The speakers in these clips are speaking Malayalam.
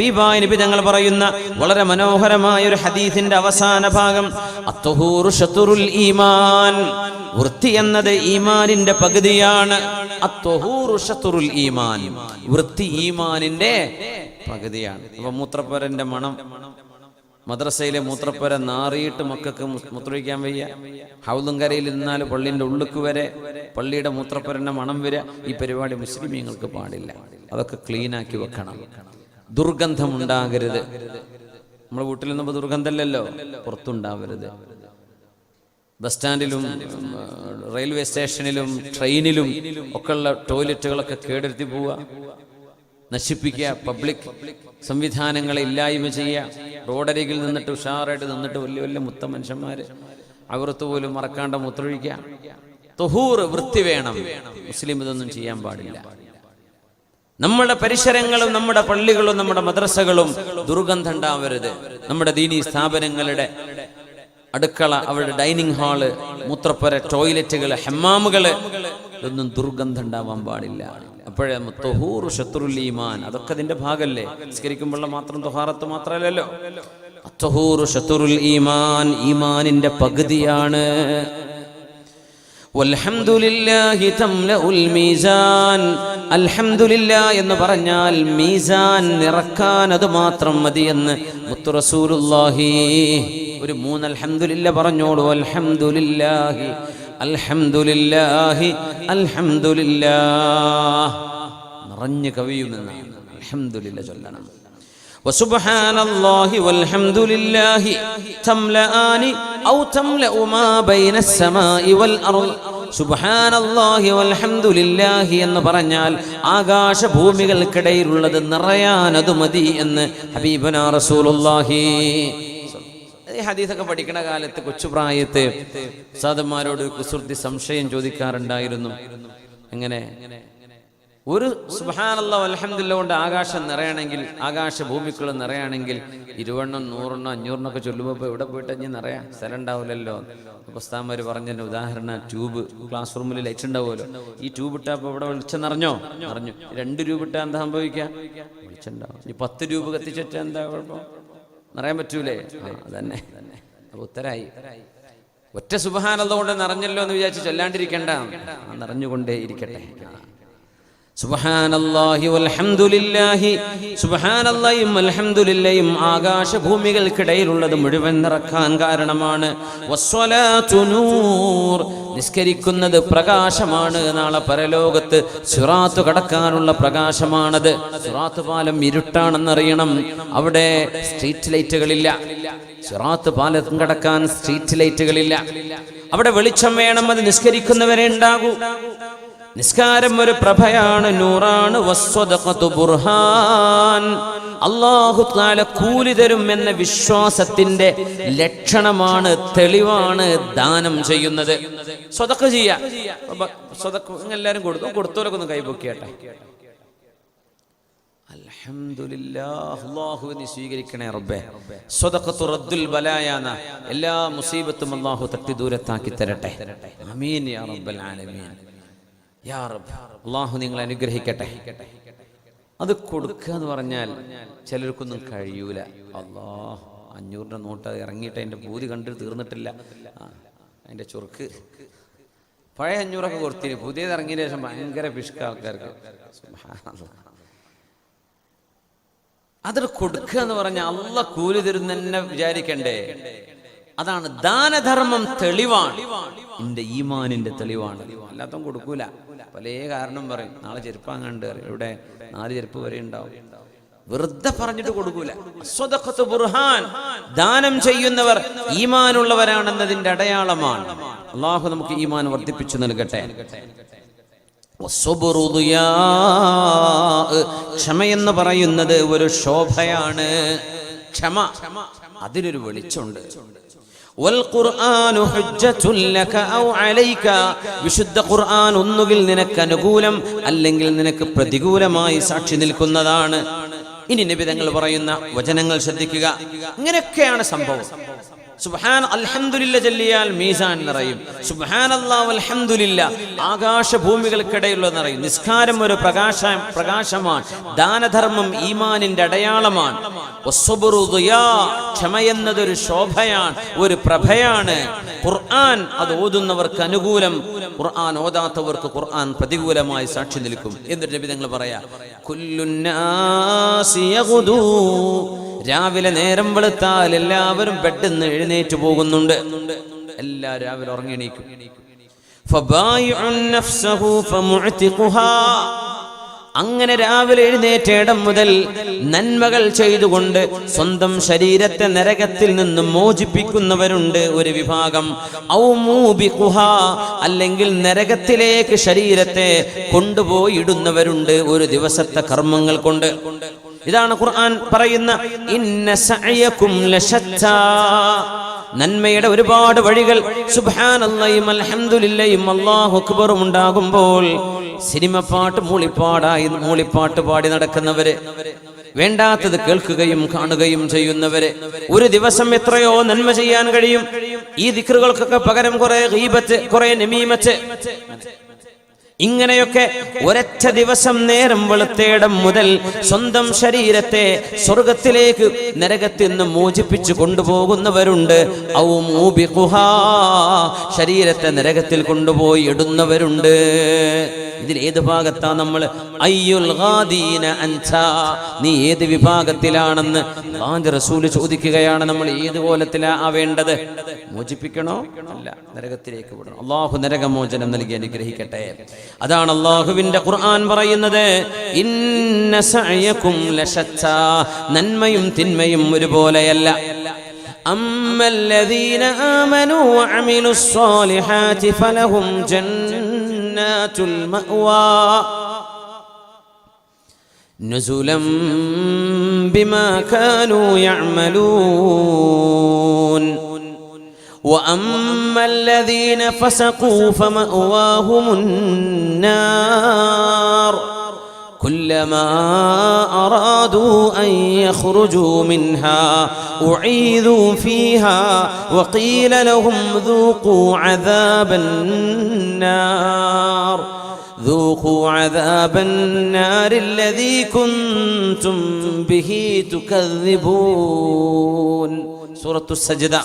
ഹബീബായ നബി തങ്ങൾ പറയുന്ന വളരെ മനോഹരമായ ഒരു ഹദീസിന്റെ അവസാന ഭാഗം, അത്തൊഹൂറു ശത്റുൽ ഈമാൻ, വൃത്തി എന്നത് ഈമാനിന്റെ പകുതിയാണ്. അത്തൊഹൂറു ശത്റുൽ ഈമാൻ, വൃത്തി ഈമാനിന്റെ പകുതിയാണ്. അപ്പൊ മൂത്രപ്പുരന്റെ മണം, മദ്രസയിലെ മൂത്രപ്പുര നാറിയിട്ട് മക്കൾക്ക് മൂത്രമൊഴിക്കാൻ വയ്യ. ഹൗദും കരയിൽ നിന്നാൽ പള്ളിന്റെ ഉള്ളുക്ക് വരെ പള്ളിയുടെ മൂത്രപ്പുരന്റെ മണം വരിക. ഈ പരിപാടി മുസ്ലിമീങ്ങൾക്ക് പാടില്ല. അതൊക്കെ ക്ലീനാക്കി വെക്കണം. ദുർഗന്ധം ഉണ്ടാകരുത്. നമ്മുടെ വീട്ടിൽ നിന്നുമ്പോൾ ദുർഗന്ധമല്ലല്ലോ, പുറത്തുണ്ടാവരുത്. ബസ് സ്റ്റാൻഡിലും റെയിൽവേ സ്റ്റേഷനിലും ട്രെയിനിലും ഒക്കെ ഉള്ള ടോയ്ലറ്റുകളൊക്കെ കേടെടുത്തി പോവുക, നശിപ്പിക്കുക, പബ്ലിക് സംവിധാനങ്ങളെ ഇല്ലായ്മ ചെയ്യുക. റോഡരികിൽ നിന്നിട്ട് ഉഷാറായിട്ട് നിന്നിട്ട് വലിയ വലിയ മുത്ത മനുഷ്യന്മാര് അവർത്ത് പോലും മറക്കാണ്ട മൂത്രമൊഴിക്കുക. തൊഹൂർ, വൃത്തി വേണം. മുസ്ലിം ഇതൊന്നും ചെയ്യാൻ പാടില്ല. നമ്മുടെ പരിസരങ്ങളും നമ്മുടെ പള്ളികളും നമ്മുടെ മദ്രസകളും ദുർഗന്ധം ഉണ്ടാവരുത്. നമ്മുടെ ദീനീ സ്ഥാപനങ്ങളുടെ അടുക്കള, അവരുടെ ഡൈനിങ് ഹാള്, മൂത്രപ്പുര, ടോയ്ലറ്റുകള്, ഹമ്മാമുകള്, ഇതൊന്നും ദുർഗന്ധം ഉണ്ടാവാൻ പാടില്ല. അപ്പോഴേ തൊഹൂറു ശത്റുൽ ഈമാൻ, അതൊക്കെ അതിന്റെ ഭാഗല്ലേ. നിസ്കരിക്കുമ്പോൾ മാത്രം തൊഹാറത്ത് മാത്രമല്ലല്ലോ. തൊഹൂറു ശത്റുൽ ഈമാൻ, ഈമാനിന്റെ പകുതിയാണ്. വൽഹംദുലില്ലാഹി തംലഉൽ മീസാൻ, അൽഹംദുലില്ലാഹ് എന്ന് പറഞ്ഞാൽ മീസാൻ നിറക്കാൻ അത് മാത്രം മതിയെന്ന് മുത്തു റസൂലുള്ളാഹി. ഒരു 3 അൽഹംദുലില്ലാഹ് പറഞ്ഞോളൂ. അൽഹംദുലില്ലാഹി അൽഹംദുലില്ലാഹി അൽഹംദുലില്ലാഹ്, നിറഞ്ഞു കവിയുമെന്നാണ്. അൽഹംദുലില്ലാഹ് ചൊല്ലണം. വസുബ്ഹാനല്ലാഹി വൽഹംദുലില്ലാഹി തംലആനി ഔ തംലഉ മാ ബൈനസ് സമാഇ വൽ അർള്. സുബ്ഹാനല്ലാഹി വൽഹംദുലില്ലാഹി എന്ന് പറഞ്ഞാൽ ആകാശഭൂമികൾക്കിടയിലുള്ളത് നിറയാൻ അത് മതി എന്ന് ഹബീബനാ റസൂലുള്ളാഹി. ഈ ഹദീസൊക്കെ പഠിക്കുന്ന കാലത്ത് കൊച്ചുപ്രായത്ത് ഉസ്താദന്മാരോട് കുസൃതി സംശയം ചോദിക്കാറുണ്ടായിരുന്നു. എങ്ങനെ ഒരു സുബ്ഹാനല്ലാഹ് അൽഹംദുലില്ലാഹ് കൊണ്ട് ആകാശം നിറയണമെങ്കിൽ, ആകാശഭൂമിക്കുള്ള നിറയാണെങ്കിൽ 20 100 500 ചൊല്ലുമ്പോൾ ഇപ്പോൾ എവിടെ പോയിട്ട് ഇനി നിറയാൻ സ്ഥലം ഉണ്ടാവില്ലല്ലോ. ഉസ്താദന്മാർ പറഞ്ഞതിന്റെ ഉദാഹരണം, ട്യൂബ്, ക്ലാസ് റൂമിൽ ലൈറ്റ് ഉണ്ടാവുമല്ലോ. ഈ ട്യൂബ് ഇട്ടാ ഇപ്പോൾ ഇവിടെ വെളിച്ചം നിറഞ്ഞു. 2 രൂപ ഇട്ടാൽ എന്താ സംഭവിക്കുക? വെളിച്ചുണ്ടാവും. ഈ 10 രൂപ കത്തിച്ചിട്ടാൽ എന്താ കുഴപ്പം? നിറയാൻ പറ്റൂലേ? അതന്നെ. അപ്പൊ ഉത്തരായി. ഒറ്റ സുബ്ഹാനല്ലാഹ് കൊണ്ട് നിറഞ്ഞല്ലോ എന്ന് വിചാരിച്ച് ചൊല്ലാണ്ടിരിക്കണ്ട, നിറഞ്ഞുകൊണ്ടേ ഇരിക്കട്ടെ. സുബ്ഹാനല്ലാഹി വൽഹംദുലില്ലാഹി, സുബ്ഹാനല്ലാഹിയും അൽഹംദുലില്ലാഹിയും ആകാശഭൂമികൾക്കിടയിലുള്ളത് മുഴുവൻ നിറക്കാൻ കാരണമാണ്. വസ്സലാത്തു നൂർ, നിസ്കരിക്കുന്നത് പ്രകാശമാണ്. നാളെ പരലോകത്ത് സിറാത്ത് കടക്കാനുള്ള പ്രകാശമാണത്. സിറാത്ത് പാലം ഇരുട്ടാണെന്നറിയണം. അവിടെ സ്ട്രീറ്റ് ലൈറ്റുകളില്ല. സിറാത്ത് പാലം കടക്കാൻ സ്ട്രീറ്റ് ലൈറ്റുകളില്ല. അവിടെ വെളിച്ചം വേണം. അത് നിസ്കരിക്കുന്നവരെ ഉണ്ടാകൂ. നിസ്കാരം ഒരു പ്രഭയാണ്, നൂറാണ്. വസ്സദഖതു ബുർഹാൻ, അല്ലാഹു തആല കൂലി തരും എന്ന വിശ്വാസത്തിന്റെ ലക്ഷണമാണ്, തെളിവാണ് ദാനം ചെയ്യുന്നത്. സ്വതക്ക ചെയ്യാ. സ്വതക്ക എല്ലാവരും കൊടുത്തോലൊക്കെ ഒന്ന് കൈപൊക്കിയാട്ടെ. അൽഹംദുലില്ലാഹ്, അല്ലാഹുവിനെ സ്വീകരിക്കണേ റബ്ബേ. സ്വദഖത്തു റദ്ദുൽ ബലായാന, എല്ലാ മുസീബത്തും അല്ലാഹു തട്ടി ദൂരത്താക്കി തരട്ടെ. ആമീൻ യാ റബ്ബൽ ആലമീൻ. യാ റബ്ബ്, അല്ലാഹു നിങ്ങളെ അനുഗ്രഹിക്കട്ടെ. അത് കൊടുക്കുക എന്ന് പറഞ്ഞാൽ ചിലർക്കൊന്നും കഴിയൂല. അല്ലാഹ്, 500 നോട്ട് ഇറങ്ങിയിട്ട് അതിന്റെ പൂതി കണ്ടിട്ട് തീർന്നിട്ടില്ല. അതിന്റെ ചുറുക്ക് പഴയ 500 കൊടുത്തിന്, പുതിയത് ഇറങ്ങിയതിന് ശേഷം ഭയങ്കര പിഷ്ക ആൾക്കാർക്ക്. അത് കൊടുക്കുക എന്ന് പറഞ്ഞാൽ അല്ലാഹ് കൂലി തരുന്നെന്നെ വിചാരിക്കണ്ടേ? അതാണ് ദാനധർമ്മം. തെളിവാണ്, എന്റെ ഈമാനിന്റെ തെളിവാണ്. അല്ലാത്തവൻ കൊടുക്കൂല. പല കാരണം പറയും. നാളെ ചെരുപ്പ് അങ്ങണ്ട്, ഇവിടെ 4 ചെരുപ്പ് വരെ ഉണ്ടാവും. വെറുതെ പറഞ്ഞിട്ട് കൊടുക്കൂല. സ്വദഖത്തു ബുർഹാൻ, ദാനം ചെയ്യുന്നവർ ഈമാനുള്ളവരാണെന്നതിന്റെ അടയാളമാണ്. അല്ലാഹു നമുക്ക് ഈമാൻ വർദ്ധിപ്പിച്ചു നൽകട്ടെ. ക്ഷമയെന്ന് പറയുന്നത് ഒരു ശോഭയാണ്. ക്ഷമ, അതിനൊരു വെളിച്ചമുണ്ട്. വിശുദ്ധ ഖുർആൻ ഒന്നുകിൽ നിനക്ക് അനുകൂലം അല്ലെങ്കിൽ നിനക്ക് പ്രതികൂലമായി സാക്ഷി നിൽക്കുന്നതാണ്. ഇനി നബി തങ്ങൾ പറയുന്ന വചനങ്ങൾ ശ്രദ്ധിക്കുക. ഇങ്ങനെയൊക്കെയാണ് സംഭവം. സുബ്ഹാന അൽഹംദുലില്ല ചൊല്ലിയാൽ മീസാൻ നിറയും. സുബ്ഹാനല്ലാഹ് വൽഹംദുലില്ല ആകാശഭൂമികൾക്കിടയിലുള്ള നിറയും. നിസ്കാരം ഒരു പ്രകാശമാണ്. ദാനധർമ്മം ഈമാനിന്റെ അടയാളമാണ്. വസ്സബ്റു ദിയാ ക്ഷമയെന്നതൊരു ശോഭയാണ്, ഒരു പ്രഭയാണ്. ഖുർആൻ അത് ഓതുന്നവർക്ക് അനുകൂലം, ഖുർആൻ ഓതാത്തവർക്ക് ഖുർആൻ പ്രതികൂലമായി സാക്ഷി നിൽക്കും. എന്നിട്ട് നബി തങ്ങൾ പറയാ കുല്ലുന്നാസി യഗ്ദൂ, രാവിലെ നേരം വെളുത്താൽ എല്ലാവരും ബെഡിൽ നിന്ന് എഴുന്നേറ്റ് പോകുന്നുണ്ട്. എല്ലാവരും രാവിലെ ഉറങ്ങി എണീക്കും. ഫബായിഉൻ നഫ്സഹു ഫമുഅ്തിഖുഹാ, അങ്ങനെ രാവിലെ എഴുന്നേറ്റ ഇടം മുതൽ നന്മകൾ ചെയ്തുകൊണ്ട് സ്വന്തം ശരീരത്തെ നരകത്തിൽ നിന്ന് മോചിപ്പിക്കുന്നവരുണ്ട് ഒരു വിഭാഗം. ഔ മൂബിഖുഹാ, അല്ലെങ്കിൽ നരകത്തിലേക്ക് ശരീരത്തെ കൊണ്ടുപോയി ഇടുന്നവരുണ്ട് ഒരു ദിവസത്തെ കർമ്മങ്ങൾ കൊണ്ട്. ഇതാണ് ഖുർആൻ പറയുന്ന ഇന്ന സഅയകും ലശത്താ, നന്മയുടെ ഒരുപാട് വഴികൾ. സുബ്ഹാനല്ലാഹും അൽഹംദുലില്ലാഹും അല്ലാഹു അക്ബറും ഉണ്ടാകുമ്പോൾ സിനിമ പാട്ട് മൂളിപ്പാട്ട് പാടി നടക്കുന്നവര്, വേണ്ടാത്തത് കേൾക്കുകയും കാണുകയും ചെയ്യുന്നവര്, ഒരു ദിവസം എത്രയോ നന്മ ചെയ്യാൻ കഴിയും. ഈ ദിക്റുകൾക്കൊക്കെ പകരം കുറെ ഗീബത്ത്, കുറെ നമീമത്ത്, ഇങ്ങനെയൊക്കെ ഒരൊറ്റ ദിവസം നേരം വെളുത്തേടം മുതൽ സ്വന്തം ശരീരത്തെ സ്വർഗത്തിലേക്ക് നരകത്തിൽ നിന്ന് മോചിപ്പിച്ചു കൊണ്ടുപോകുന്നവരുണ്ട്. ഔ മൂബിഖുഹാ, ശരീരത്തെ നരകത്തിൽ കൊണ്ടുപോയി ഇടുന്നവരുണ്ട്. ഇതിൽ ഏത് ഭാഗത്താ നമ്മൾ? അയ്യുൽ ഗാദീന അൻത, നീ ഏത് വിഭാഗത്തിലാണെന്ന് റസൂൽ ചോദിക്കുകയാണ്. നമ്മൾ ഏത് കോലത്തിലാ ആവേണ്ടത്? മോചിപ്പിക്കണോ? അല്ല, നരകത്തിലേക്ക് വിടണം. അല്ലാഹു നരകമോചനം നൽകി അനുഗ്രഹിക്കട്ടെ. അതാണ് അല്ലാഹുവിന്റെ ഖുർആൻ പറയുന്നത് ഇന്ന സഅയകും ലശത്താ, നന്മയും തിന്മയും ഒരുപോലെയല്ല. അമ്മല്ലദീന ആമനൂ വഅമിലുസ് സ്വാലിഹാതി ഫലഹും ജന്നാത്തുൽ മഅവാ നുസുലൻ ബിമാ കാനൂ യഅമലൂൻ وأما الذين فسقوا فمأواهم النار كلما أرادوا أن يخرجوا منها أعيذوا فيها وقيل لهم ذوقوا عذاب النار ذوقوا عذاب النار الذي كنتم به تكذبون. സൂറത്തു സജ്ദ.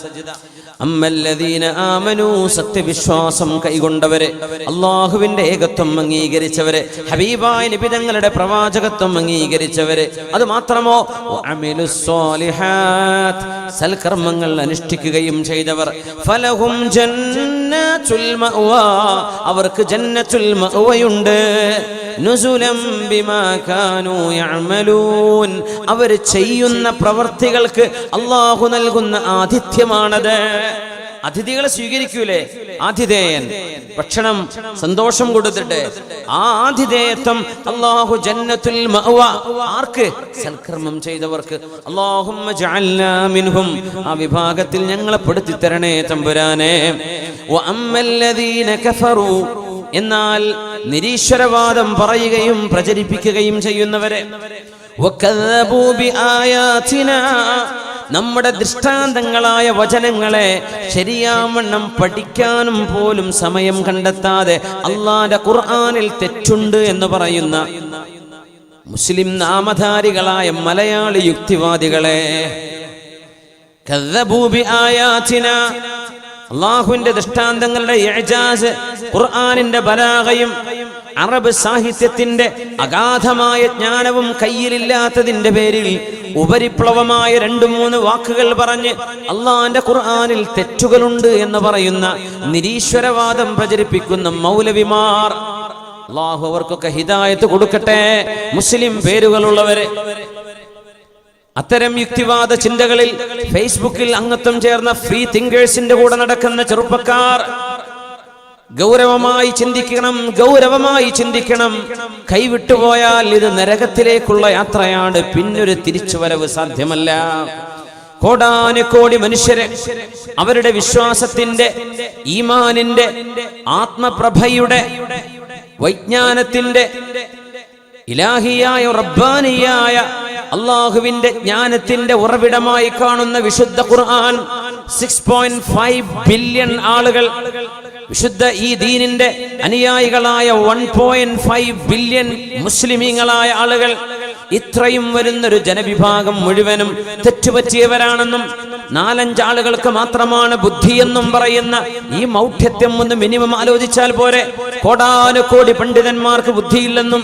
അമ്മല്ലദീന ആമനൂ, സത്യവിശ്വാസം കൈകൊണ്ടവരെ, അല്ലാഹുവിന്റെ ഏകത്വം അംഗീകരിച്ചവരെ, ഹബീബായ നബി തങ്ങളുടെ പ്രവാചകത്വം അംഗീകരിച്ചവരെ, അത് മാത്രമോ വഅമിലുസ് സ്വാലിഹാത്ത്, സൽകർമ്മങ്ങൾ അനുഷ്ഠിക്കുകയും ചെയ്തവർ, ഫലഹും ജന്നത്തുൽ മഅവാ, അവർക്ക് ജന്നത്തുൽ മഅവയുണ്ട്. നുസുലം ബിമാ കാനൂ യഅമലൂൻ, അവർ ചെയ്യുന്ന പ്രവർത്തികൾക്ക് അല്ലാഹു നൽകുന്ന ആതിഥ്യമാണത്. അതിഥികളെ സ്വീകരിക്കൂലേ? ആതിഥേയൻ ഭക്ഷണം സന്തോഷം കൊടുത്തിട്ട് ആ ആതിഥേയത്വം അല്ലാഹു ജന്നത്തുൽ മഅവ, ആർക്ക്? സൽക്കർമ്മം ചെയ്തവർക്ക്. അല്ലാഹുമ്മ ജഅൽനാ മിൻഹും, ആ വിഭാഗത്തിൽ ഞങ്ങളെ പെടുത്തി തരണേ തമ്പുരാനെ. വഅമ്മല്ലദീന കഫറൂ, എന്നാൽ നിരീശ്വരവാദം പറയുകയും പ്രചരിപ്പിക്കുകയും ചെയ്യുന്നവരെ, വകദ്ദബൂ ബിആയാതിനാ, നമ്മുടെ ദൃഷ്ടാന്തങ്ങളായ വചനങ്ങളെ ശരിയാവണ്ണം പഠിക്കാനും പോലും സമയം കണ്ടെത്താതെ അല്ലാഹുവിന്റെ ഖുർആനിൽ തെറ്റുണ്ട് എന്ന് പറയുന്ന മുസ്ലിം നാമധാരികളായ മലയാളി യുക്തിവാദികളെ, കദ്ദബൂ ബിആയാതിനാ, അല്ലാഹുവിന്റെ ദൃഷ്ടാന്തങ്ങളുടെ ഇഅ്ജാസ്, ഖുർആനിന്റെ ബലാഗയും അറബ് സാഹിത്യത്തിന്റെ അഗാധമായ ജ്ഞാനവും കയ്യിലില്ലാത്തതിന്റെ പേരിൽ ഉപരിപ്ലവമായ 2-3 വാക്കുകൾ പറഞ്ഞ് അള്ളാന്റെ ഖുർആനിൽ തെറ്റുകളുണ്ട് എന്ന് പറയുന്ന നിരീശ്വരവാദം പ്രചരിപ്പിക്കുന്ന മൗലവിമാർ, അള്ളാഹു അവർക്കൊക്കെ ഹിദായത്ത് കൊടുക്കട്ടെ. മുസ്ലിം പേരുകളുള്ളവരെ, അത്തരം യുക്തിവാദ ചിന്തകളിൽ ഫേസ്ബുക്കിൽ അംഗത്വം ചേർന്ന ഫ്രീ തിങ്കേഴ്സിന്റെ കൂടെ നടക്കുന്ന ചെറുപ്പക്കാർ ഗൗരവമായി ചിന്തിക്കണം. കൈവിട്ടുപോയാൽ ഇത് നരകത്തിലേക്കുള്ള യാത്രയാണ്, പിന്നൊരു തിരിച്ചുവരവ് സാധ്യമല്ല. കോടാനുകോടി മനുഷ്യരെ അവരുടെ വിശ്വാസത്തിന്റെ, ഈമാനിന്റെ, ആത്മപ്രഭയുടെ, വൈജ്ഞാനത്തിന്റെ, ഇലാഹിയായ റബ്ബാനിയായ അള്ളാഹുവിന്റെ ജ്ഞാനത്തിന്റെ ഉറവിടമായി കാണുന്ന വിശുദ്ധ ഖുർആൻ 6.5 ബില്യൺ ആളുകൾ, വിശുദ്ധ ഈ ദീനിന്റെ അനുയായികളായ 1.5 ബില്യൺ മുസ്ലിമീങ്ങളായ ആളുകൾ, ഇത്രയും വരുന്നൊരു ജനവിഭാഗം മുഴുവനും തെറ്റുപറ്റിയവരാണെന്നും 4-5 ആളുകൾക്ക് മാത്രമാണ് ബുദ്ധിയെന്നും പറയുന്ന ഈ മൗഢ്യത്വം ഒന്ന് മിനിമം ആലോചിച്ചാൽ പോരെ. കോടാനുകോടി പണ്ഡിതന്മാർക്ക് ബുദ്ധിയില്ലെന്നും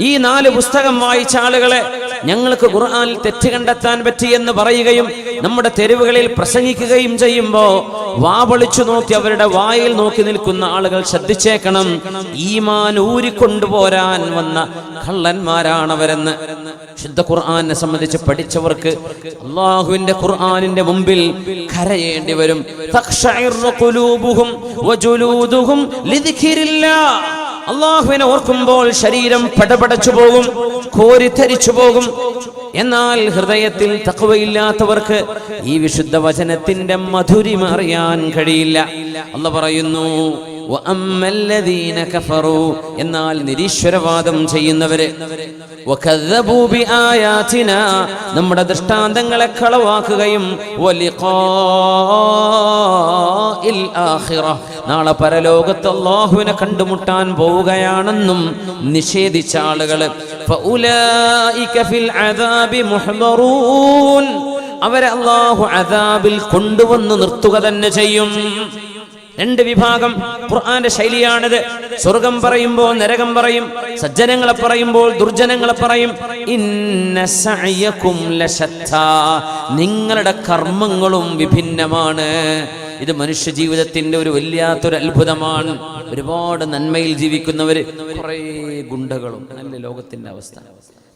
ഈ 4 പുസ്തകം വായിച്ച ആളുകളെ ഞങ്ങൾക്ക് ഖുർആനിൽ തെറ്റ് കണ്ടെത്താൻ പറ്റിയെന്ന് പറയുകയും നമ്മുടെ തെരുവുകളിൽ പ്രസംഗിക്കുകയും ചെയ്യുമ്പോ വാവളിച്ചു നോക്കി അവരുടെ വായിൽ നോക്കി നിൽക്കുന്ന ആളുകൾ ശ്രദ്ധിച്ചേക്കണം, ഈമാൻ ഊരിക്കൊണ്ടുപോരാൻ വന്ന കള്ളന്മാരാണവരെന്ന്. ശുദ്ധ ഖുർആനെ സംബന്ധിച്ച് പഠിച്ചവർക്ക് അല്ലാഹുവിന്റെ ഖുർആനിന്റെ മുമ്പിൽ കരയേണ്ടി വരും. തഖ്ശഇറു ഖുലൂബുഹും വജുലൂദുഹും ലിദിക്രില്ലാഹ്. അല്ലാഹുവിനെ ഓർക്കുമ്പോൾ ശരീരം പടപടച്ചു പോകും, കോരിത്തരിച്ചു പോകും. എന്നാൽ ഹൃദയത്തിൽ തഖ്വയില്ലാത്തവർക്ക് ഈ വിശുദ്ധ വചനത്തിന്റെ മധുരിമ അറിയാൻ കഴിയില്ല. അല്ലാഹു പറയുന്നു, വഅമ്മല്ലദീന കഫറൂ, എന്നാൽ നിരീശ്വരവാദം ചെയ്യുന്നവര്, വകദ്ദബൂ ബിആയാതിനാ, നമ്മുടെ ദൃഷ്ടാന്തങ്ങളെ കളവാക്കുകയും, വലിഖാഇൽ ആഖിറ, നാളെ പരലോകത്ത് അല്ലാഹുവിനെ കണ്ടുമുട്ടാൻ പോവുകയാണെന്നും നിഷേധിച്ച ആളുകൾ, ഫഉലൈക ഫിൽ അദാബി മുഹ്ദറൂൻ, അവരെ അല്ലാഹു അദാബിൽ കൊണ്ടുവന്ന് നിർത്തുക തന്നെ ചെയ്യും. 2 വിഭാഗം ഖുർആന്റെ ശൈലിയാണിത്. സ്വർഗം പറയുമ്പോൾ നരകം പറയും, സജ്ജനങ്ങളെ പറയുമ്പോൾ ദുർജനങ്ങളെ പറയും. ഇന്ന സഅയകും ലശത്താ, നിങ്ങളുടെ കർമ്മങ്ങളും വിഭിന്നമാണ്. ഇത് മനുഷ്യ ജീവിതത്തിന്റെ ഒരു വല്ലാത്തൊരു അത്ഭുതമാണ്. ഒരുപാട് നന്മയിൽ ജീവിക്കുന്നവര്, കുറേ ഗുണ്ടകളും. നല്ല ലോകത്തിന്റെ അവസ്ഥ.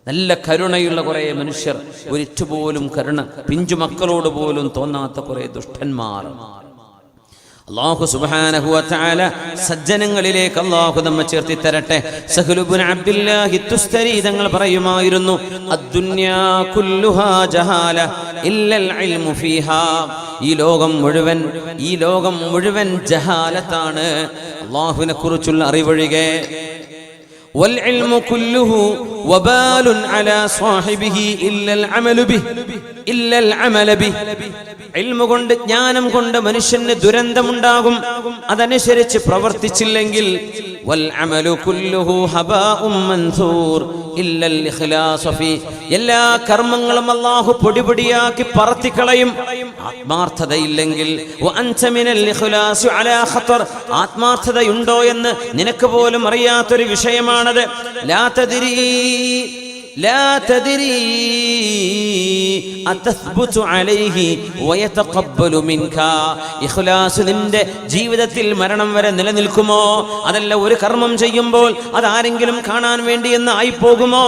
നല്ല കരുണയുള്ള കുറെ മനുഷ്യർ, ഒരിറ്റുപോലും കരുണ പിഞ്ചു മക്കളോട് പോലും തോന്നാത്ത കുറെ ദുഷ്ടന്മാർ. അല്ലാഹു സുബ്ഹാനഹു വ തആല സജ്ജനങ്ങളിലേക്ക് അല്ലാഹു നമ്മെ ചേർത്തി തരട്ടെ. സഹ്ലു ഇബ്നു അബ്ദുല്ലാഹി തുസ്തരി തങ്ങൾ പറയുമായിരുന്നു, അദ്ദുന്യാ കുല്ലുഹാ ജഹാല ഇല്ലൽ ഇൽമു ഫീഹാ, ഈ ലോകം മുഴുവൻ ജഹാലത്താണ്, അല്ലാഹുവിനെ കുറിച്ചുള്ള അറിവൊഴികെ. വൽ ഇൽമു കുല്ലുഹു വബാലുൻ അലാ സാഹിബിഹി ഇല്ലൽ അമല ബിഹി, ഇൽമു കൊണ്ട്, ജ്ഞാനം കൊണ്ട് മനുഷ്യന് ദുരന്തമുണ്ടാകും, അതനുസരിച്ച് പ്രവർത്തിച്ചില്ലെങ്കിൽ. വൽ അമലു കുല്ലുഹു ഹബാഉം മൻസൂർ ഇല്ലൽ ഇഖ്ലാസ ഫീ, എല്ലാ കർമ്മങ്ങളും അല്ലാഹു പൊടിപൊടിയാക്കി പറത്തിക്കളയും ആത്മാർത്ഥതയില്ലെങ്കിൽ. വ അൻത മിനൽ ഇഖ്ലാസി അലാ ഖതർ, ആത്മാർത്ഥതയുണ്ടോ എന്ന് നിനക്ക് പോലും അറിയാത്തൊരു വിഷയമാണത്. لا تدري أتثبت عليه ويتقبل منك, ഇഖ്ലാസ് നിന്റെ ജീവിതത്തിൽ മരണം വരെ നിലനിൽക്കുമോ, അതല്ല ഒരു കർമ്മം ചെയ്യുമ്പോൾ അതാരെങ്കിലും കാണാൻ വേണ്ടി എന്ന് ആയിപ്പോകുമോ?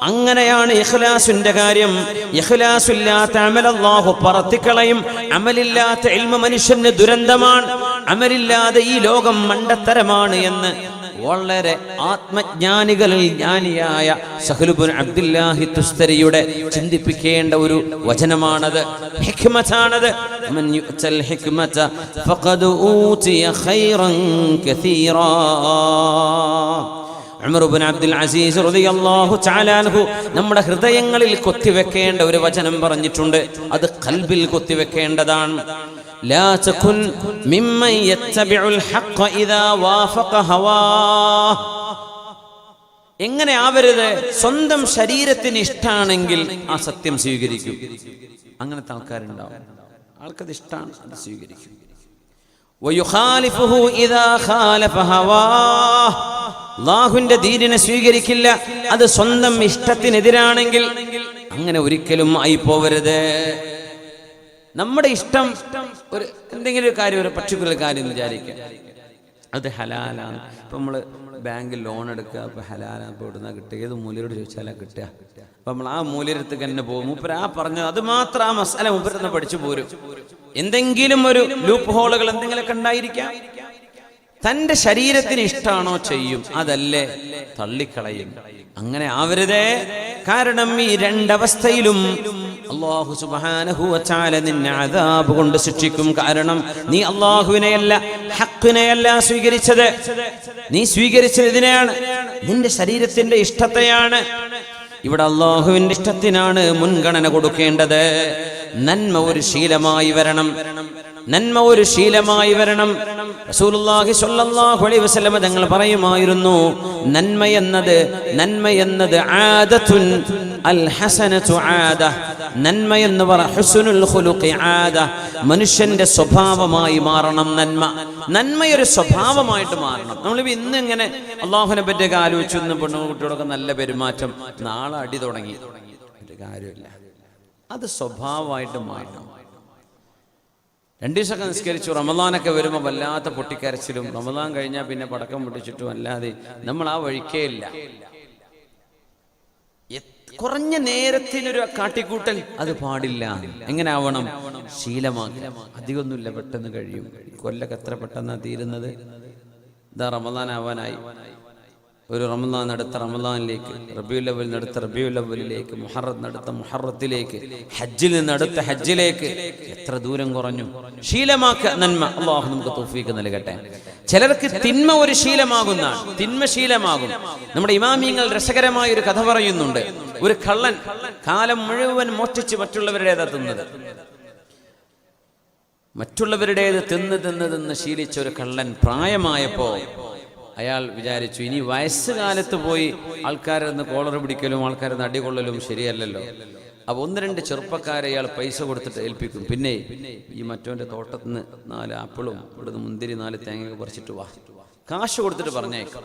അങ്ങനെയാണ് ഇഖ്ലാസിന്റെ കാര്യം. ഇഖ്ലാസില്ലാത്ത അമൽ അല്ലാഹു പറത്തിക്കളയും. അമലില്ലാത്ത ഇൽമ മനുഷ്യന് ദുരന്തമാണ്. അമലില്ലാതെ ഈ ലോകം മണ്ടത്തരമാണ് എന്ന് വളരെ ആത്മജ്ഞാനികളിൽ ജ്ഞാനിയായ സഹ്ലു ഇബ്നു അബ്ദുല്ലാഹി തുസ്തരിയുടെ ചിന്തിപ്പിക്കേണ്ട ഒരു വചനമാണത്, ഹിക്മത്താണത്. മൻ യുഅ്തൽ ഹിക്മത ഫഖദ് ഊതിയ ഖൈറൻ കസീറാ. ഉമർ ഇബ്നു അബ്ദുൽ അസീസ് റളിയല്ലാഹു തആല അൻഹു നമ്മുടെ ഹൃദയങ്ങളിൽ കൊത്തിവെക്കേണ്ട ഒരു വചനം പറഞ്ഞിട്ടുണ്ട്. അത് ഖൽബിൽ കൊത്തിവെക്കേണ്ടതാണ്. ലാ തകുൻ മിമ്മൻ യത്തബിഉൽ ഹഖ് ഇദാ വാഫഖ ഹവാ. എങ്ങനെ ആവരുത്? സ്വന്തം ശരീരത്തിന് ഇഷ്ടാണെങ്കിൽ ആ സത്യം സ്വീകരിക്കും. അങ്ങനത്തെ ആൾക്കാരുണ്ടാവും. ആൾക്കത് ഇഷ്ടാണ്, അത് സ്വീകരിക്കും. വയുഖാലിഫുഹു ഇദാ ഖാലഫ ഹവാ. അല്ലാഹുവിന്റെ ദീനിനെ സ്വീകരിക്കില്ല, അത് സ്വന്തം ഇഷ്ടത്തിനെതിരാണെങ്കിൽ. അങ്ങനെ ഒരിക്കലും ആയി പോവരുത്. നമ്മുടെ ഇഷ്ടം ഒരു എന്തെങ്കിലും ഒരു കാര്യം, ഒരു പർട്ടിക്കുലർ കാര്യം വിചാരിക്കുക, അത് ഹലാലാണ്. ഇപ്പൊ നമ്മള് ബാങ്കിൽ ലോൺ എടുക്കുക, അപ്പൊ ഹലാലാണ്. ഇപ്പൊ ഇവിടുന്ന് കിട്ടുക, ഏത് മൂല്യരോട് ചോദിച്ചാലാ കിട്ടുക. അപ്പൊ നമ്മൾ ആ മൂല്യരത്ത് തന്നെ പോകും. മൂപ്പര് ആ പറഞ്ഞത് അത് മാത്രം, ആ മസാല മൂപ്പരെന്ന് പഠിച്ചു പോരും. എന്തെങ്കിലും ഒരു ലൂപ്പ് ഹോളുകൾ എന്തെങ്കിലുമൊക്കെ ഉണ്ടായിരിക്കാം. തന്റെ ശരീരത്തിന് ഇഷ്ടാണോ ചെയ്യും, അതല്ലേ തള്ളിക്കളയും. അങ്ങനെ ആവരുതേ. കാരണം ഈ രണ്ടവസ്ഥയിലും അല്ലാഹു സുബ്ഹാനഹു വ തആല നിന്നെ അദാബ് കൊണ്ട് ശിക്ഷിക്കും. കാരണം നീ അല്ലാഹുവിനെയല്ല, ഹഖിനെയല്ല സ്വീകരിച്ചത്. നീ സ്വീകരിച്ചത് ഇതിനെയാണ്, നിന്റെ ശരീരത്തിന്റെ ഇഷ്ടത്തെയാണ്. ഇവിടെ അല്ലാഹുവിന്റെ ഇഷ്ടത്തിനാണ് മുൻഗണന കൊടുക്കേണ്ടത്. നന്മ ഒരു ശീലമായി വരണം. നന്മ ഒരു ശീലമായി വരണം. റസൂലുള്ളാഹി സ്വല്ലല്ലാഹു അലൈഹി വസല്ലം തങ്ങൾ പറയുമായിരുന്നു, നന്മ എന്നത് ആദത്തുൻ അൽ ഹസനതു ആദ. നന്മ എന്ന് പറഞ്ഞ ഹുസ്നുൽ ഖുലുഖി ആദ, മനുഷ്യന്റെ സ്വഭാവമായി മാറണം. നന്മയൊരു സ്വഭാവമായിട്ട് മാറണം. നമ്മളിപ്പോൾ ഇന്ന് ഇങ്ങനെ അള്ളാഹുവിനെ പറ്റിയൊക്കെ ആലോചിച്ചു, ഇന്ന് പെണ്ണുകുട്ടിയോടൊക്കെ നല്ല പെരുമാറ്റം, നാളെ അടി തുടങ്ങി, ഒരു കാര്യമില്ല. അത് സ്വഭാവമായിട്ട് മാറണം. 2 ദിവസമൊക്കെ നിസ്കരിച്ചു, റമദാനൊക്കെ വരുമ്പോൾ വല്ലാത്ത പൊട്ടിക്കരച്ചിലും, റമദാൻ കഴിഞ്ഞാൽ പിന്നെ പടക്കം പൊട്ടിച്ചിട്ടും അല്ലാതെ നമ്മൾ ആ വഴിക്കേ ഇല്ല. കുറഞ്ഞ നേരത്തിനൊരു കാട്ടിക്കൂട്ടൽ അത് പാടില്ല. എങ്ങനെ ആവണം? ശീലമാക്കുക. അധികമൊന്നുമില്ല, പെട്ടെന്ന് കഴിയും. കൊല്ലൊക്കെ എത്ര പെട്ടെന്നാണ് തീരുന്നത്. ഇതാ റമദാൻ ആവാനായി. ഒരു റമദാൻ അടുത്ത റമദാനിലേക്ക്, റബീഉൽ അവ്വൽ അടുത്ത റബീഉൽ അവ്വലിലേക്ക്, മുഹറം അടുത്ത മുഹറത്തിലേക്ക്, ഹജ്ജിൽ നിന്ന് അടുത്ത ഹജ്ജിലേക്ക് എത്ര ദൂരം കുറഞ്ഞു. ശീലമാക്കുക നന്മ. അല്ലാഹു നമുക്ക് തൗഫീഖ് നൽകട്ടെ. ചിലർക്ക് തിന്മ ഒരു ശീലമാകുന്നതാണ്, തിന്മ ശീലമാകും. നമ്മുടെ ഇമാമിയങ്ങൾ രസകരമായ ഒരു കഥ പറയുന്നുണ്ട്. ഒരു കള്ളൻ കാലം മുഴുവൻ മോഷ്ടിച്ച് മറ്റുള്ളവരുടേതാ തിന്നത്. മറ്റുള്ളവരുടേത് തിന്ന് ശീലിച്ച ഒരു കള്ളൻ പ്രായമായപ്പോ അയാൾ വിചാരിച്ചു, ഇനി വയസ്സുകാലത്ത് പോയി ആൾക്കാരെന്ന് കോളർ പിടിക്കലും ആൾക്കാരെന്ന് അടികൊള്ളലും ശരിയല്ലല്ലോ. അപ്പൊ 1-2 ചെറുപ്പക്കാരെ ഇയാൾ പൈസ കൊടുത്തിട്ട് ഏൽപ്പിക്കും. പിന്നെ ഈ മറ്റോന്റെ തോട്ടത്തിൽ നിന്ന് 4 ആപ്പിളും ഇവിടുന്ന് മുന്തിരി 4 തേങ്ങയൊക്കെ പറിച്ചിട്ട് വാ, കാശ് കൊടുത്തിട്ട് പറഞ്ഞേക്കാം.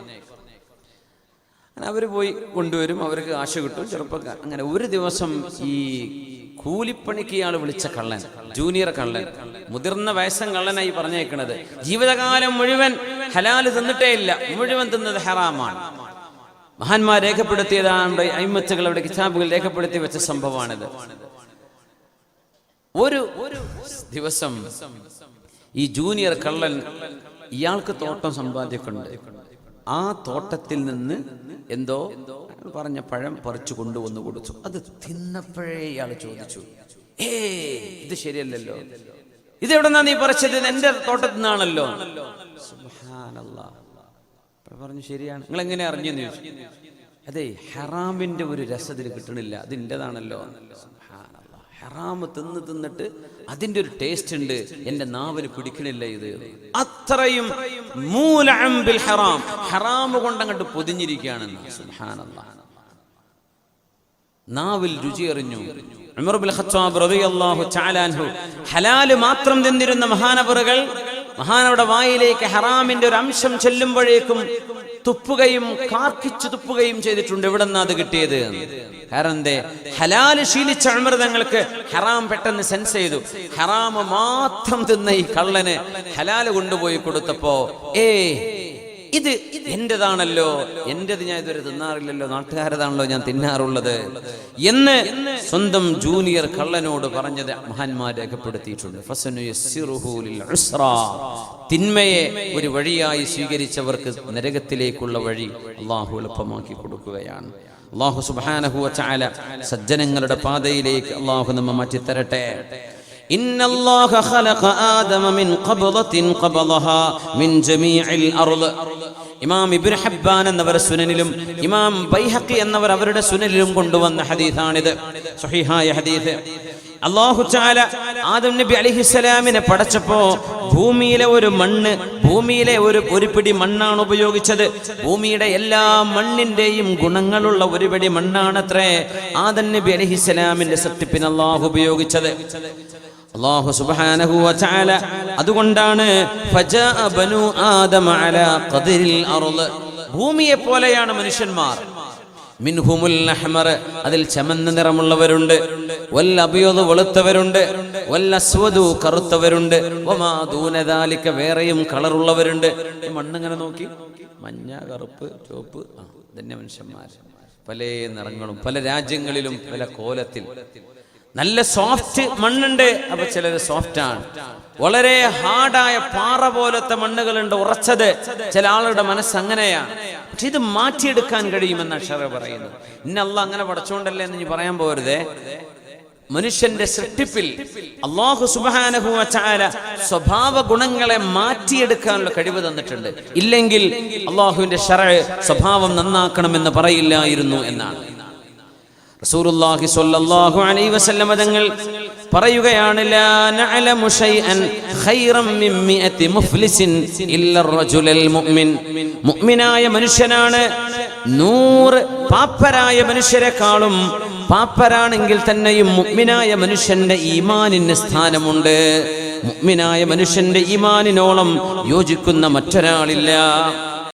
അങ്ങനെ അവർ പോയി കൊണ്ടുവരും, അവർക്ക് കാശ് കിട്ടും. ചെറുപ്പക്കാർ അങ്ങനെ ഒരു ദിവസം ഈ കൂലിപ്പണിക്ക് ഇയാൾ വിളിച്ച കള്ളൻ, ജൂനിയർ കള്ളൻ, മുതിർന്ന വയസ്സൻ കള്ളനായി പറഞ്ഞേക്കണത്, ജീവിതകാലം മുഴുവൻ ഹലാല് തിന്നിട്ടേ ഇല്ല, മുഴുവൻ തിന്നത് ഹറാമാണ്. മഹാന്മാർ രേഖപ്പെടുത്തിയതാണ്, അയിമ്മത്തുകൾ അവിടെ കിതാബുകൾ രേഖപ്പെടുത്തി വെച്ച സംഭവമാണിത്. ഒരു ദിവസം ഈ ജൂനിയർ കള്ളൻ, ഇയാൾക്ക് തോട്ടം സമ്പാദ്യമൊക്കെയുണ്ട്, ആ തോട്ടത്തിൽ നിന്ന് എന്തോ പറഞ്ഞ പഴം പറിച്ചു കൊണ്ടുവന്ന് കൊടുത്തു. അത് തിന്നപ്പോഴേ ഇയാൾ ചോദിച്ചു, ഇത് ശരിയല്ലല്ലോ, ഇതെവിടെന്നാ നീ പറിച്ചത്? എന്റെ തോട്ടത്തിൽ നിന്നാണല്ലോ. സുബ്ഹാനല്ലാഹ്. പറഞ്ഞു, ശരിയാണ്, നിങ്ങൾ എങ്ങനെ അറിഞ്ഞെന്ന് ചോദിച്ചു. അതെ, ഹറാമിന്റെ ഒരു രസത്തിൽ കിട്ടണില്ല, അത് എന്റേതാണല്ലോ. സുബ്ഹാനല്ലാഹ്. ഹറാമ് തിന്നിട്ട് അതിന്റെ ഒരു ടേസ്റ്റ് ഉണ്ട്, എന്റെ നാവിന് പിടിക്കണില്ല ഇത്. അത്രയും മൂലഅം ബിൽ ഹറാം, ഹറാമ് കൊണ്ടങ്ങോട്ട് പൊതിഞ്ഞിരിക്കുകയാണെന്ന്. സുബ്ഹാനല്ലാഹ്. നാവിൽ രുചി അറിഞ്ഞു. ഉമർ ഇബ്നുൽ ഖത്താബ് റളിയല്ലാഹു തആല അൻഹു ഹലാല് മാത്രം തിന്നിരുന്ന മഹാനവറുകൾ മഹാനവരുടെ വായിലേക്ക് ഹറാമിന്റെ ഒരു അംശം ചെല്ലുമ്പോഴേക്കും തുപ്പുകയും കാർക്കിച്ചു തുപ്പുകയും ചെയ്തിട്ടുണ്ട്. എവിടെ നിന്നാ അത് കിട്ടിയത്? കാരണം എന്തേ? ഹലാല് ശീലിച്ച ഉമർ തങ്ങൾക്ക് ഹറാം പെട്ടെന്ന് സെൻസ് ചെയ്തു. ഹറാമ് മാത്രം തിന്ന ഈ കള്ളന് ഹലാല് കൊണ്ടുപോയി കൊടുത്തപ്പോ ഇത് എന്റേതാണല്ലോ, എന്റേത് ഞാൻ ഇതുവരെ തിന്നാറില്ലല്ലോ, നാട്ടുകാരതാണല്ലോ ഞാൻ തിന്നാറുള്ളത് എന്ന് സ്വന്തം ജൂനിയർ കള്ളനോട് പറഞ്ഞത് മഹാന്മാർ രേഖപ്പെടുത്തിയിട്ടുണ്ട്. തിന്മയെ ഒരു വഴിയായി സ്വീകരിച്ചവർക്ക് നരകത്തിലേക്കുള്ള വഴി അള്ളാഹു എളുപ്പമാക്കി കൊടുക്കുകയാണ്. അള്ളാഹു സുബ്ഹാനഹു വ തആല സജ്ജനങ്ങളുടെ പാതയിലേക്ക് അള്ളാഹു നമ്മെ മാറ്റിത്തരട്ടെ. ഇന്നല്ലാഹ ഖലഖ ആദമ മിൻ ഖബ്ളത്തിൻ ഖബളഹാ മിൻ ജമീഇൽ അർള്. ഇമാം ഇബ്നു ഹബ്ബാൻ എന്നവർ സുനനിലും ഇമാം ബൈഹഖി എന്നവർ അവരുടെ സുനനിലും കൊണ്ടുവന്ന ഹദീസാണിത്, സ്വഹീഹായ ഹദീസ്. അല്ലാഹു തആല ആദം നബി അലൈഹിസ്സലാമിനെ പടച്ചപ്പോ ഭൂമിയിലെ ഒരു മണ്ണ്, ഭൂമിയിലെ ഒരു പിടി മണ്ണാണ് ഉപയോഗിച്ചത്. ഭൂമിയുടെ എല്ലാ മണ്ണിന്റെയും ഗുണങ്ങളുള്ള ഒരു പിടി മണ്ണാണത്രേ ആദം നബി അലൈഹിസ്സലാമിന്റെ സൃഷ്ടിപ്പിന് അല്ലാഹു ഉപയോഗിച്ചത്. അല്ലാഹു സുബ്ഹാനഹു വ തആല അതുകൊണ്ടാണ് ഫജാഅ ബനു ആദമ അലാ ഖദരിൽ അർള്, ഭൂമിയെ പോലെയാണ് മനുഷ്യന്മാർ. മിൻഹുമുൽ അഹ്മർ, അതിൽ ചമന്ന നിറമുള്ളവരുണ്ട്, വൽ അബ്യദ് വെളുത്തവരുണ്ട്, വൽ അസ്വദു കറുത്തവരുണ്ട്, വമാ ദൂന ദാലിക വേറെയും കളറുള്ളവരുണ്ട്. ഈ മണ്ണിങ്ങനെ നോക്കി, മഞ്ഞ, കറുപ്പ്, ചുവപ്പ്, ഇതന്നെ മനുഷ്യന്മാർ. പല നിറങ്ങളും, പല രാജ്യങ്ങളിലും പല കോലത്തിൽ. നല്ല സോഫ്റ്റ് മണ്ണുണ്ട്, അപ്പൊ ചിലര് സോഫ്റ്റ് ആണ്. വളരെ ഹാർഡായ പാറ പോലത്തെ മണ്ണുകളുണ്ട്, ഉറച്ചത്. ചില ആളുടെ മനസ്സ് അങ്ങനെയാണ്. പക്ഷെ ഇത് മാറ്റിയെടുക്കാൻ കഴിയുമെന്നാണ് ശറഅ് പറയുന്നത്. ഇന്ന അല്ലാഹ് അങ്ങനെ പടച്ചോണ്ടല്ലേ എന്ന് ഇനി പറയാൻ പോരുതേ. മനുഷ്യന്റെ സൃഷ്ടിപ്പിൽ അല്ലാഹു സുബ്ഹാനഹു വ തആല സ്വഭാവ ഗുണങ്ങളെ മാറ്റിയെടുക്കാനുള്ള കഴിവ് തന്നിട്ടുണ്ട്. ഇല്ലെങ്കിൽ അല്ലാഹുവിന്റെ ശറഅ് സ്വഭാവം നന്നാക്കണമെന്ന് പറയില്ലായിരുന്നു എന്നാണ്. റസൂലുള്ളാഹി സ്വല്ലല്ലാഹു അലൈഹി വസല്ലം തങ്ങൾ പറയുകയാണ് ലാ നഅലമു ശൈഅൻ ഖൈറൻ മിൻ മിഅതി മുഫ്ലിസിൻ ഇല്ല റജുലൽ മുഅ്മിൻ. മുഅ്മിനായ മനുഷ്യനാണ് 100 പാപ്പരായ മനുഷ്യരെക്കാളും പാപ്പരാണെങ്കിൽ തന്നെയും മുഅ്മിനായ മനുഷ്യന്റെ ഈമാനിന് സ്ഥാനമുണ്ട്. മുഅ്മിനായ മനുഷ്യന്റെ ഈമാനിനോളം യോജിക്കുന്ന മറ്റൊരാളില്ല.